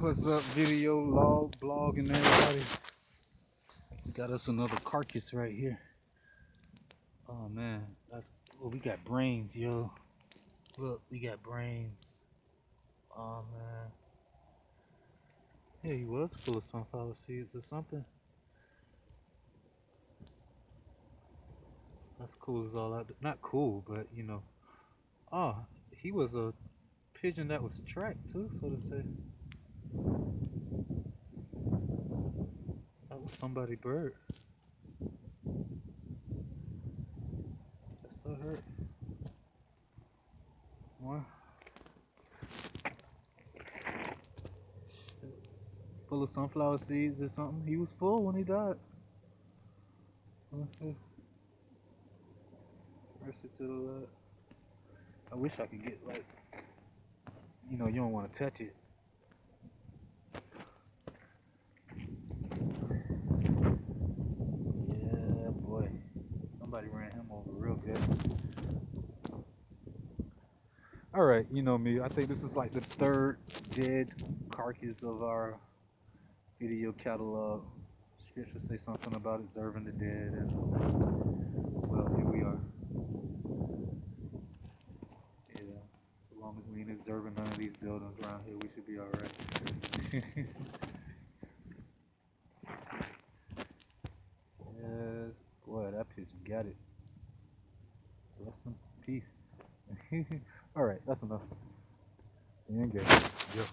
What's up, video log, blog, and everybody? We got us another carcass right here. Oh man, that's we got brains, yo. Look, we got brains. Oh man, yeah, he was full of sunflower seeds or something. That's cool as all out. Not cool, but you know. Oh, he was a pigeon that was tracked too, so to say. That was somebody's bird. That still hurt. More. Full of sunflower seeds or something. He was full when he died. Mercy to the Lord. I wish I could get like, you know, you don't want to touch it. Yeah, boy. Somebody ran him over real good. All right, you know me. I think this is like the third dead carcass of our video catalog. Scripture say something about observing the dead, and well, here we are. Yeah. So long as we ain't observing none of these buildings around here, we should be all right. Yes, boy, that pigeon got it. Rest in peace. All right, that's enough. Engage. Yep.